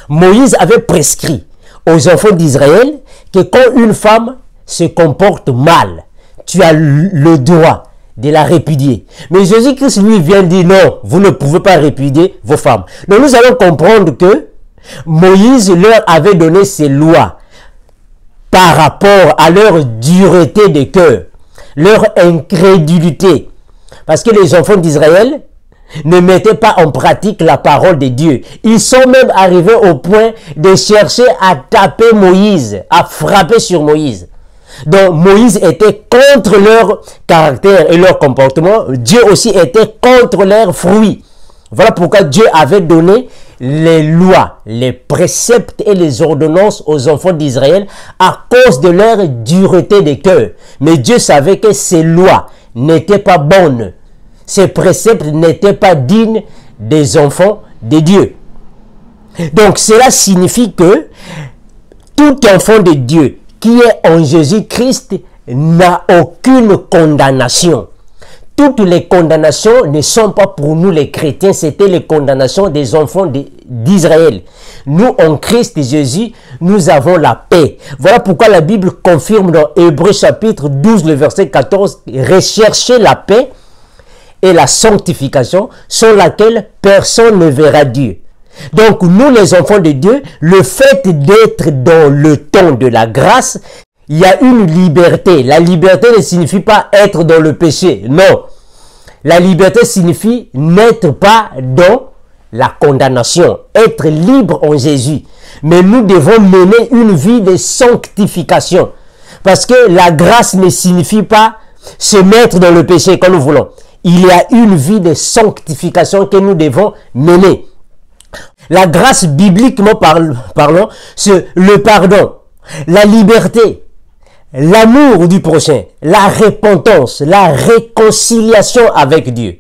Moïse avait prescrit aux enfants d'Israël que quand une femme se comporte mal, tu as le droit de la répudier. Mais Jésus-Christ lui vient dire non, vous ne pouvez pas répudier vos femmes. Donc, nous allons comprendre que Moïse leur avait donné ces lois par rapport à leur dureté de cœur, leur incrédulité. Parce que les enfants d'Israël ne mettaient pas en pratique la parole de Dieu. Ils sont même arrivés au point de chercher à taper Moïse, à frapper sur Moïse. Donc Moïse était contre leur caractère et leur comportement. Dieu aussi était contre leurs fruits. Voilà pourquoi Dieu avait donné les lois, les préceptes et les ordonnances aux enfants d'Israël à cause de leur dureté de cœur. Mais Dieu savait que ces lois n'étaient pas bonnes. Ces préceptes n'étaient pas dignes des enfants de Dieu. Donc cela signifie que tout enfant de Dieu qui est en Jésus-Christ n'a aucune condamnation. Toutes les condamnations ne sont pas pour nous les chrétiens, c'était les condamnations des enfants d'Israël. Nous, en Christ Jésus, nous avons la paix. Voilà pourquoi la Bible confirme dans Hébreux chapitre 12, le verset 14, « Recherchez la paix et la sanctification, sans laquelle personne ne verra Dieu. » Donc, nous les enfants de Dieu, le fait d'être dans le temps de la grâce, il y a une liberté. La liberté ne signifie pas être dans le péché. Non. La liberté signifie n'être pas dans la condamnation. Être libre en Jésus. Mais nous devons mener une vie de sanctification. Parce que la grâce ne signifie pas se mettre dans le péché comme nous voulons. Il y a une vie de sanctification que nous devons mener. La grâce, bibliquement parlant, c'est le pardon, la liberté, l'amour du prochain, la repentance, la réconciliation avec Dieu,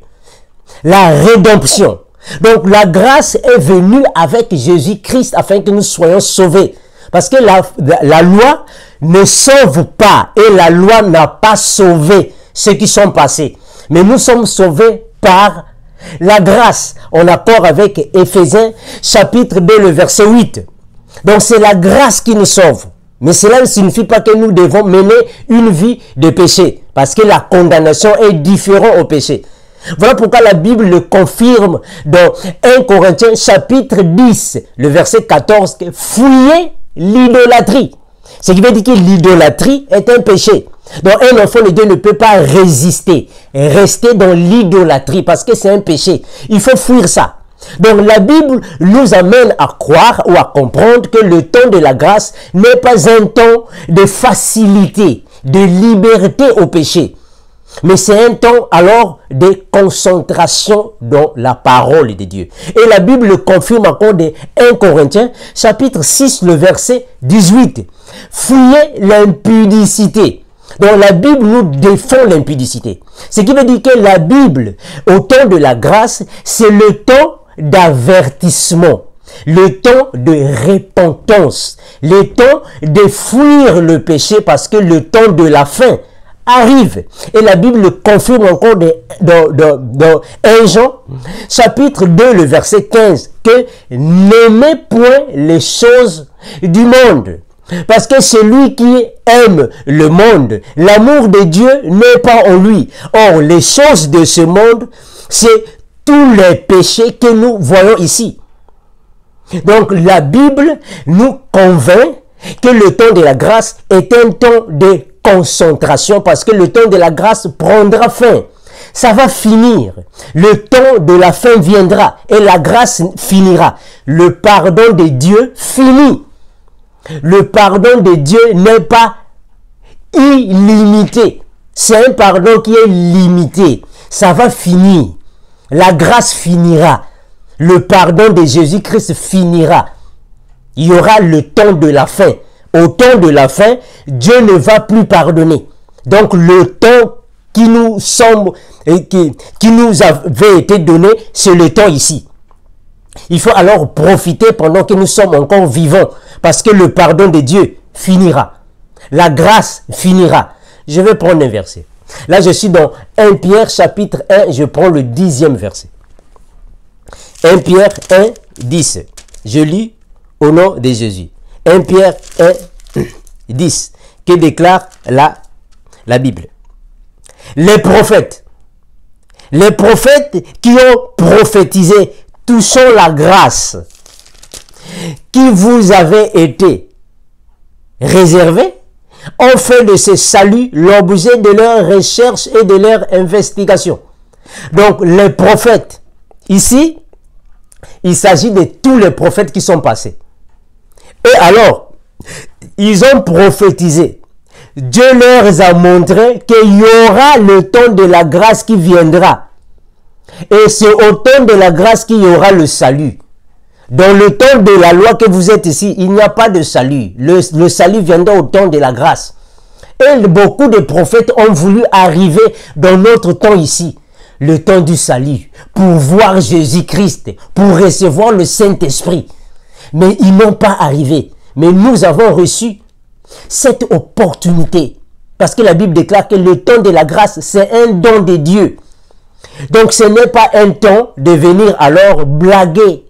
la rédemption. Donc la grâce est venue avec Jésus-Christ afin que nous soyons sauvés. Parce que la loi ne sauve pas et la loi n'a pas sauvé ceux qui sont passés. Mais nous sommes sauvés par la grâce, en accord avec Éphésiens chapitre 2, le verset 8. Donc c'est la grâce qui nous sauve. Mais cela ne signifie pas que nous devons mener une vie de péché. Parce que la condamnation est différente au péché. Voilà pourquoi la Bible le confirme dans 1 Corinthiens chapitre 10, le verset 14, que fouillez l'idolâtrie. Ce qui veut dire que l'idolâtrie est un péché. Donc un enfant de Dieu ne peut pas résister, rester dans l'idolâtrie parce que c'est un péché. Il faut fuir ça. Donc la Bible nous amène à croire ou à comprendre que le temps de la grâce n'est pas un temps de facilité, de liberté au péché. Mais c'est un temps alors de concentration dans la parole de Dieu. Et la Bible le confirme encore de 1 Corinthiens chapitre 6, le verset 18. Fuyez l'impudicité. Donc la Bible nous défend l'impudicité. Ce qui veut dire que la Bible, au temps de la grâce, c'est le temps d'avertissement, le temps de repentance, le temps de fuir le péché parce que le temps de la fin arrive. Et la Bible le confirme encore dans 1 Jean, chapitre 2, le verset 15, que n'aimez point les choses du monde. Parce que celui qui aime le monde, l'amour de Dieu n'est pas en lui. Or, les choses de ce monde, c'est tous les péchés que nous voyons ici. Donc, la Bible nous convainc que le temps de la grâce est un temps de concentration parce que le temps de la grâce prendra fin. Ça va finir. Le temps de la fin viendra et la grâce finira. Le pardon de Dieu finit. Le pardon de Dieu n'est pas illimité. C'est un pardon qui est limité. Ça va finir. La grâce finira. Le pardon de Jésus-Christ finira. Il y aura le temps de la fin. Au temps de la fin, Dieu ne va plus pardonner. Donc le temps qui nous semble et qui nous avait été donné, c'est le temps ici. Il faut alors profiter pendant que nous sommes encore vivants, parce que le pardon de Dieu finira. La grâce finira. Je vais prendre un verset. Là, je suis dans 1 Pierre chapitre 1, je prends le 10e verset. 1 Pierre 1, 10. Je lis au nom de Jésus. 1 Pierre 1, 10. Que déclare la Bible? Les prophètes qui ont prophétisé touchant la grâce qui vous avait été réservée, ont fait de ce salut l'objet de leur recherche et de leur investigation. Donc les prophètes, ici, il s'agit de tous les prophètes qui sont passés. Et alors, ils ont prophétisé. Dieu leur a montré qu'il y aura le temps de la grâce qui viendra. Et c'est au temps de la grâce qu'il y aura le salut. Dans le temps de la loi que vous êtes ici, il n'y a pas de salut. Le salut viendra au temps de la grâce. Et beaucoup de prophètes ont voulu arriver dans notre temps ici, le temps du salut, pour voir Jésus-Christ, pour recevoir le Saint-Esprit. Mais ils n'ont pas arrivé. Mais nous avons reçu cette opportunité. Parce que la Bible déclare que le temps de la grâce, c'est un don de Dieu. Donc ce n'est pas un temps de venir alors blaguer,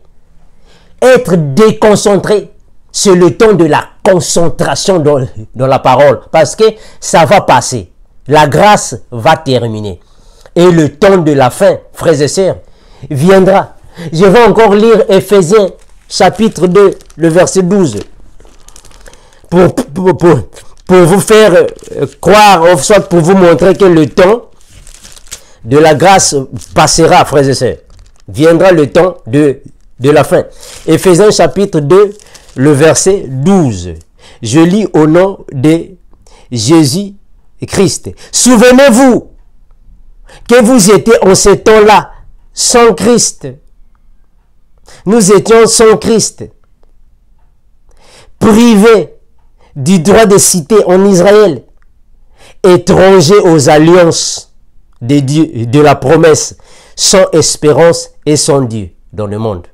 être déconcentré. C'est le temps de la concentration dans la parole. Parce que ça va passer. La grâce va terminer. Et le temps de la fin, frères et sœurs, viendra. Je vais encore lire Éphésiens chapitre 2, le verset 12. Pour vous faire croire, ou soit pour vous montrer que le temps de la grâce passera, frères et sœurs. Viendra le temps de la fin. Éphésiens chapitre 2, le verset 12. Je lis au nom de Jésus-Christ. Souvenez-vous que vous étiez en ce temps-là sans Christ. Nous étions sans Christ, privés du droit de cité en Israël, étrangers aux alliances de Dieu, de la promesse, sans espérance et sans Dieu dans le monde.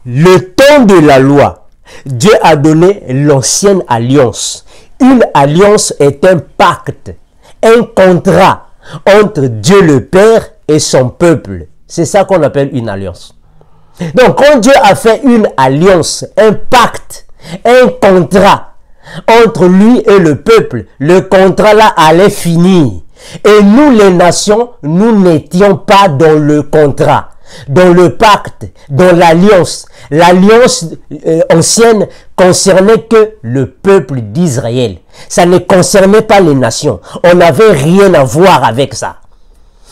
Le temps de la loi, Dieu a donné l'ancienne alliance. Une alliance est un pacte, un contrat entre Dieu le Père et son peuple. C'est ça qu'on appelle une alliance. Donc quand Dieu a fait une alliance, un pacte, un contrat entre lui et le peuple, le contrat là allait finir. Et nous les nations, nous n'étions pas dans le contrat, dans le pacte, dans l'alliance. L'alliance ancienne concernait que le peuple d'Israël. Ça ne concernait pas les nations. On n'avait rien à voir avec ça.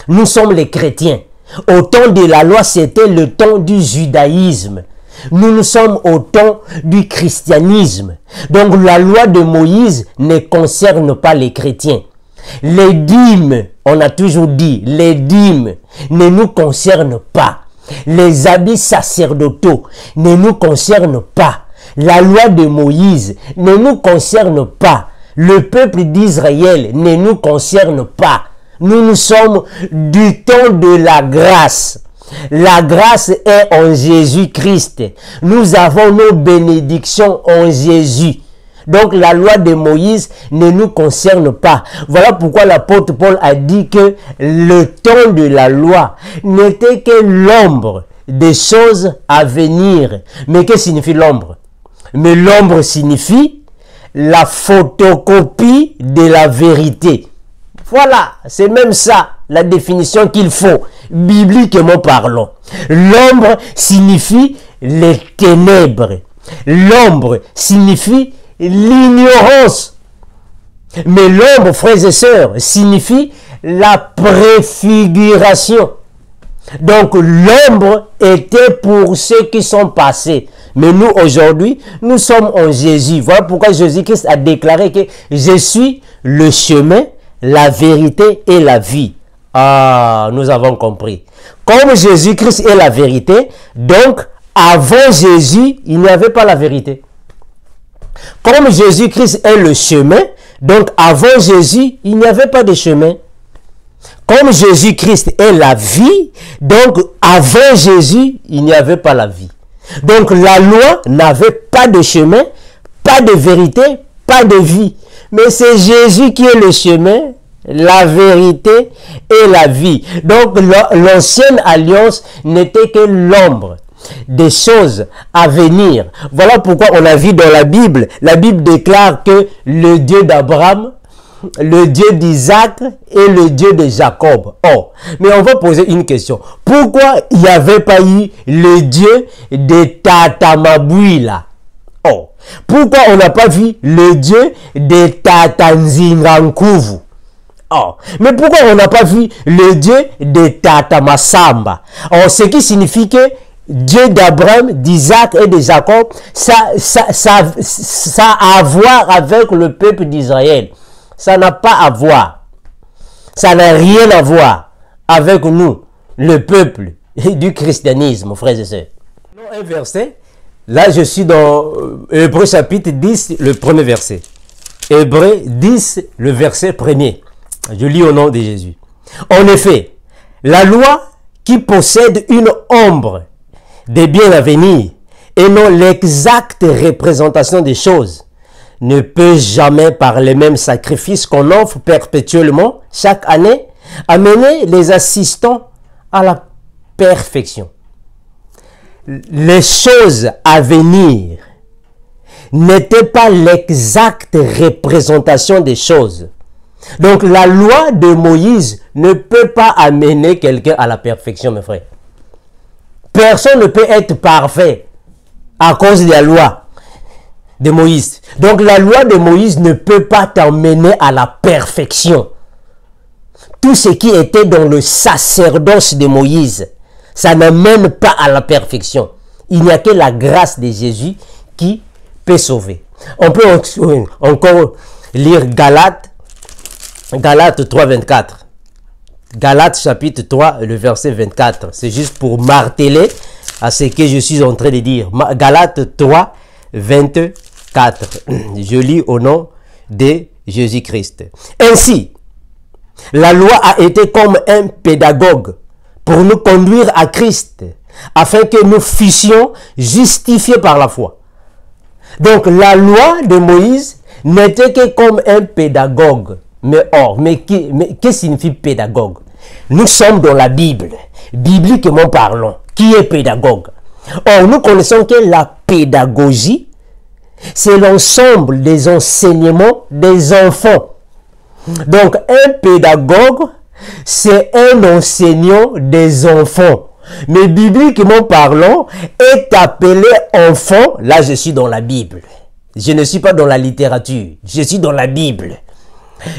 Nous sommes les chrétiens. Au temps de la loi, c'était le temps du judaïsme. Nous sommes au temps du christianisme. Donc la loi de Moïse ne concerne pas les chrétiens. Les dîmes, on a toujours dit, les dîmes ne nous concernent pas. Les habits sacerdotaux ne nous concernent pas. La loi de Moïse ne nous concerne pas. Le peuple d'Israël ne nous concerne pas. Nous sommes du temps de la grâce. La grâce est en Jésus-Christ. Nous avons nos bénédictions en Jésus. Donc la loi de Moïse ne nous concerne pas. Voilà pourquoi l'apôtre Paul a dit que le temps de la loi n'était que l'ombre des choses à venir. Mais que signifie l'ombre? Mais l'ombre signifie la photocopie de la vérité. Voilà, c'est même ça la définition qu'il faut, bibliquement parlant. L'ombre signifie les ténèbres. L'ombre signifie l'ignorance. Mais l'ombre, frères et sœurs, signifie la préfiguration. Donc l'ombre était pour ceux qui sont passés. Mais nous aujourd'hui, nous sommes en Jésus. Voilà pourquoi Jésus-Christ a déclaré que je suis le chemin, la vérité et la vie. Ah, nous avons compris. Comme Jésus-Christ est la vérité, donc avant Jésus, il n'y avait pas la vérité. Comme Jésus-Christ est le chemin, donc avant Jésus, il n'y avait pas de chemin. Comme Jésus-Christ est la vie, donc avant Jésus, il n'y avait pas la vie. Donc la loi n'avait pas de chemin, pas de vérité, pas de vie. Mais c'est Jésus qui est le chemin, la vérité et la vie. Donc l'ancienne alliance n'était que l'ombre des choses à venir. Voilà pourquoi on a vu dans la Bible déclare que le Dieu d'Abraham, le Dieu d'Isaac et le Dieu de Jacob. Oh, mais on va poser une question. Pourquoi il n'y avait pas eu le Dieu de Tatamaboui là? Oh, pourquoi on n'a pas vu le Dieu de Tatanzingankuvu? Oh, mais pourquoi on n'a pas vu le Dieu de Tatamasamba? Oh, ce qui signifie que Dieu d'Abraham, d'Isaac et de Jacob, ça a à voir avec le peuple d'Israël. Ça n'a pas à voir. Ça n'a rien à voir avec nous. le peuple du christianisme, frères et sœurs. Un verset, là je suis dans Hébreux chapitre 10, le premier verset. Hébreux 10, le verset premier. Je lis au nom de Jésus. En effet, la loi qui possède une ombre des biens à venir et non l'exacte représentation des choses, ne peut jamais, par les mêmes sacrifices qu'on offre perpétuellement chaque année, amener les assistants à la perfection. Les choses à venir n'étaient pas l'exacte représentation des choses. Donc la loi de Moïse ne peut pas amener quelqu'un à la perfection, mes frères. Personne ne peut être parfait à cause de la loi de Moïse. Donc la loi de Moïse ne peut pas t'emmener à la perfection. Tout ce qui était dans le sacerdoce de Moïse, ça n'amène pas à la perfection. Il n'y a que la grâce de Jésus qui peut sauver. On peut encore lire Galates 3, 24. Galates chapitre 3, le verset 24. C'est juste pour marteler à ce que je suis en train de dire. Galates 3, 24. Je lis au nom de Jésus-Christ. Ainsi, la loi a été comme un pédagogue pour nous conduire à Christ, afin que nous fussions justifiés par la foi. Donc la loi de Moïse n'était que comme un pédagogue. Mais qu'est-ce que signifie pédagogue? Nous sommes dans la Bible, bibliquement parlant. Qui est pédagogue? Or, nous connaissons que la pédagogie, c'est l'ensemble des enseignements des enfants. Donc, un pédagogue, c'est un enseignant des enfants. Mais bibliquement parlant, est appelé enfant. Là, je suis dans la Bible. Je ne suis pas dans la littérature. Je suis dans la Bible.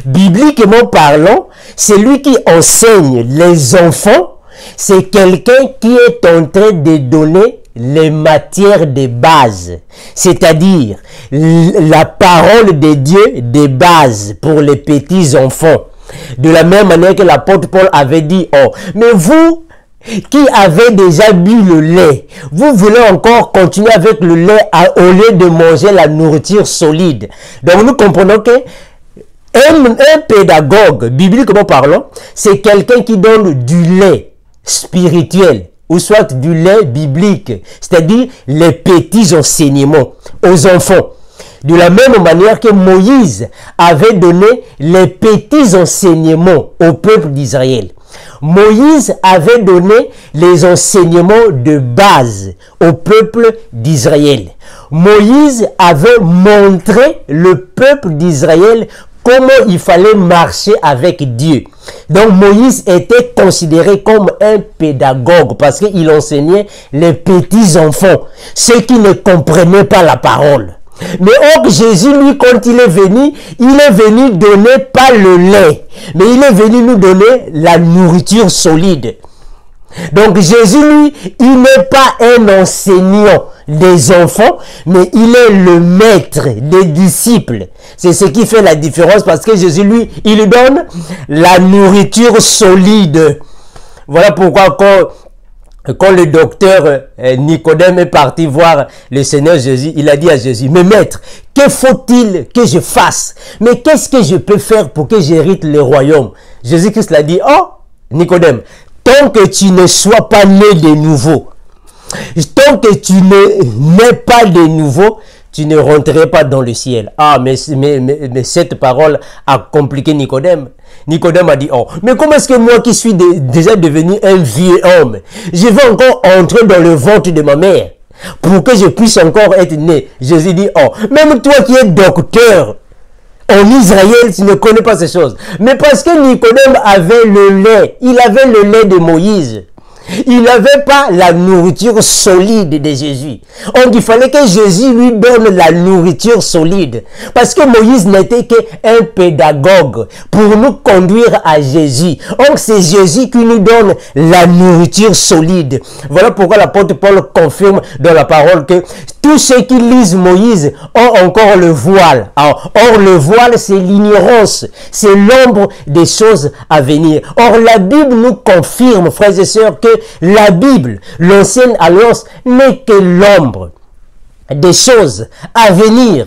Bibliquement parlant, celui qui enseigne les enfants, c'est quelqu'un qui est en train de donner les matières de base, c'est-à-dire la parole de Dieu de base pour les petits enfants. De la même manière que l'apôtre Paul avait dit, oh, mais vous qui avez déjà bu le lait, vous voulez encore continuer avec le lait au lieu de manger la nourriture solide. Donc nous comprenons que un pédagogue, bibliquement parlant, c'est quelqu'un qui donne du lait spirituel ou soit du lait biblique, c'est-à-dire les petits enseignements aux enfants. De la même manière que Moïse avait donné les petits enseignements au peuple d'Israël. Moïse avait donné les enseignements de base au peuple d'Israël. Moïse avait montré le peuple d'Israël comment il fallait marcher avec Dieu. Donc Moïse était considéré comme un pédagogue parce qu'il enseignait les petits enfants, ceux qui ne comprenaient pas la parole. Mais or Jésus, lui, quand il est venu donner pas le lait, mais il est venu nous donner la nourriture solide. Donc Jésus, lui, il n'est pas un enseignant des enfants, mais il est le maître des disciples. C'est ce qui fait la différence parce que Jésus, lui, il donne la nourriture solide. Voilà pourquoi quand le docteur Nicodème est parti voir le Seigneur Jésus, il a dit à Jésus, mais maître, que faut-il que je fasse? Mais qu'est-ce que je peux faire pour que j'hérite le royaume? Jésus-Christ l'a dit, oh, Nicodème, tant que tu ne sois pas né de nouveau, tant que tu n'es pas de nouveau, tu ne rentrerais pas dans le ciel. Ah, mais cette parole a compliqué Nicodème. Nicodème a dit, oh, mais comment est-ce que moi qui suis déjà devenu un vieux homme, je vais encore entrer dans le ventre de ma mère pour que je puisse encore être né? Jésus dit, oh, même toi qui es docteur en Israël, tu ne connais pas ces choses. Mais parce que Nicodème avait le lait, il avait le lait de Moïse. Il n'avait pas la nourriture solide de Jésus. Donc il fallait que Jésus lui donne la nourriture solide. Parce que Moïse n'était qu'un pédagogue pour nous conduire à Jésus. Donc c'est Jésus qui nous donne la nourriture solide. Voilà pourquoi l'apôtre Paul confirme dans la parole que tous ceux qui lisent Moïse ont encore le voile. Or le voile, c'est l'ignorance. C'est l'ombre des choses à venir. Or la Bible nous confirme, frères et sœurs, que la Bible, l'ancienne alliance, n'est que l'ombre des choses à venir.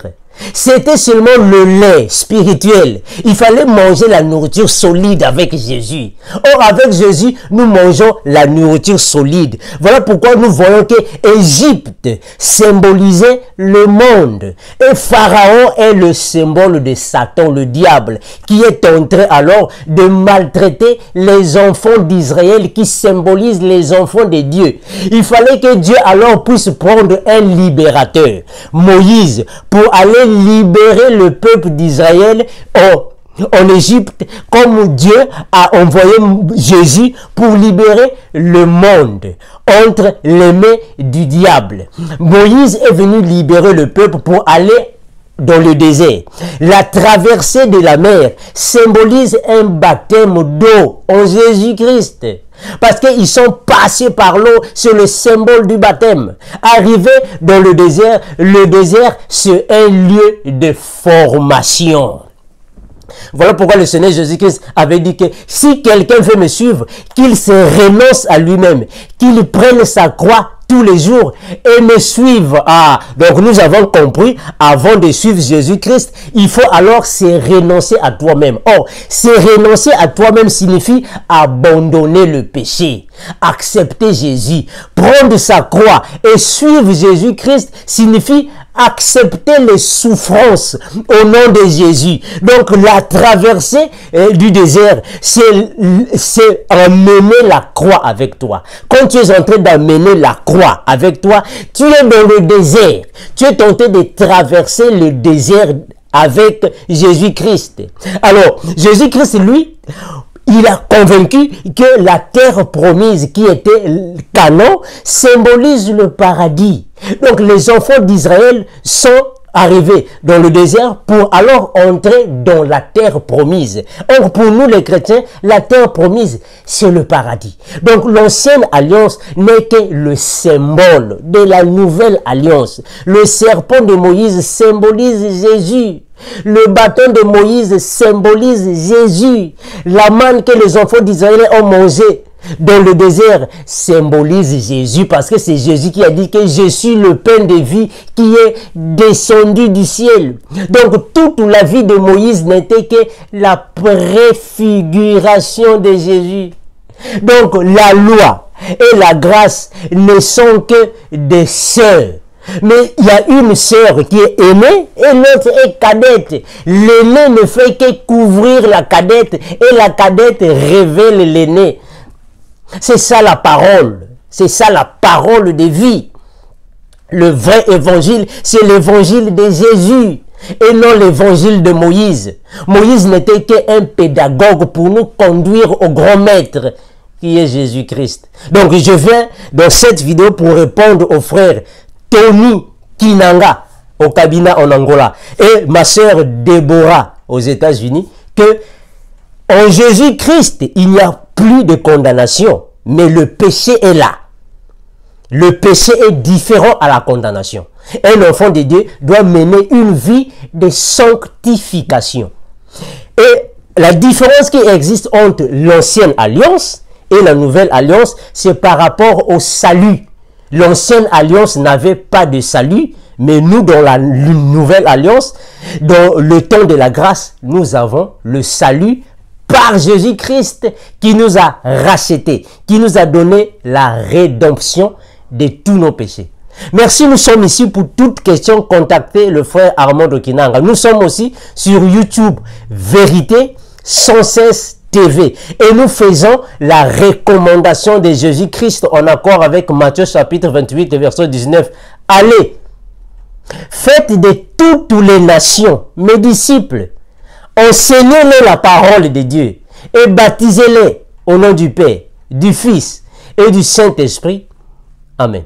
C'était seulement le lait spirituel. Il fallait manger la nourriture solide avec Jésus. Or, avec Jésus, nous mangeons la nourriture solide. Voilà pourquoi nous voyons que Égypte symbolisait le monde. Et Pharaon est le symbole de Satan, le diable, qui est en train alors de maltraiter les enfants d'Israël, qui symbolisent les enfants de Dieu. Il fallait que Dieu alors puisse prendre un libérateur, Moïse, pour aller libérer le peuple d'Israël en Égypte, comme Dieu a envoyé Jésus pour libérer le monde entre les mains du diable. Moïse est venu libérer le peuple pour aller dans le désert. La traversée de la mer symbolise un baptême d'eau en Jésus-Christ. Parce qu'ils sont passés par l'eau, c'est le symbole du baptême. Arrivé dans le désert, c'est un lieu de formation. Voilà pourquoi le Seigneur Jésus-Christ avait dit que si quelqu'un veut me suivre, qu'il se renonce à lui-même, qu'il prenne sa croix tous les jours et me suive. Donc nous avons compris, avant de suivre Jésus-Christ, il faut alors se renoncer à toi-même. Or, se renoncer à toi-même signifie abandonner le péché, accepter Jésus, prendre sa croix et suivre Jésus-Christ signifie accepter les souffrances au nom de Jésus. Donc la traversée du désert, c'est emmener la croix avec toi. Quand tu es en train d'amener la croix avec toi, tu es dans le désert. Tu es tenté de traverser le désert avec Jésus-Christ. Alors, Jésus-Christ, lui, il a convaincu que la terre promise qui était Canaan symbolise le paradis. Donc les enfants d'Israël sont arrivés dans le désert pour alors entrer dans la terre promise. Or pour nous les chrétiens, la terre promise, c'est le paradis. Donc l'ancienne alliance n'est que le symbole de la nouvelle alliance. Le serpent de Moïse symbolise Jésus. Le bâton de Moïse symbolise Jésus. La manne que les enfants d'Israël ont mangée dans le désert symbolise Jésus, parce que c'est Jésus qui a dit que je suis le pain de vie qui est descendu du ciel. Donc toute la vie de Moïse n'était que la préfiguration de Jésus. Donc la loi et la grâce ne sont que des sœurs. Mais il y a une sœur qui est aînée et l'autre est cadette. L'aînée ne fait que couvrir la cadette et la cadette révèle l'aînée. C'est ça la parole. C'est ça la parole de vie. Le vrai évangile, c'est l'évangile de Jésus et non l'évangile de Moïse. Moïse n'était qu'un pédagogue pour nous conduire au grand maître qui est Jésus-Christ. Donc je viens dans cette vidéo pour répondre aux frères Tony Kinanga au cabinet en Angola et ma sœur Déborah aux États-Unis que en Jésus-Christ, il n'y a plus de condamnation, mais le péché est là. Le péché est différent à la condamnation. Un enfant de Dieu doit mener une vie de sanctification. Et la différence qui existe entre l'ancienne alliance et la nouvelle alliance, c'est par rapport au salut. L'ancienne alliance n'avait pas de salut, mais nous, dans la nouvelle alliance, dans le temps de la grâce, nous avons le salut par Jésus-Christ qui nous a rachetés, qui nous a donné la rédemption de tous nos péchés. Merci, nous sommes ici pour toute question. Contactez le frère Armando Kinanga. Nous sommes aussi sur YouTube, Vérité 116 TV. Et nous faisons la recommandation de Jésus-Christ en accord avec Matthieu chapitre 28, verset 19. Allez, faites de toutes les nations mes disciples. Enseignez-les la parole de Dieu et baptisez-les au nom du Père, du Fils et du Saint-Esprit. Amen.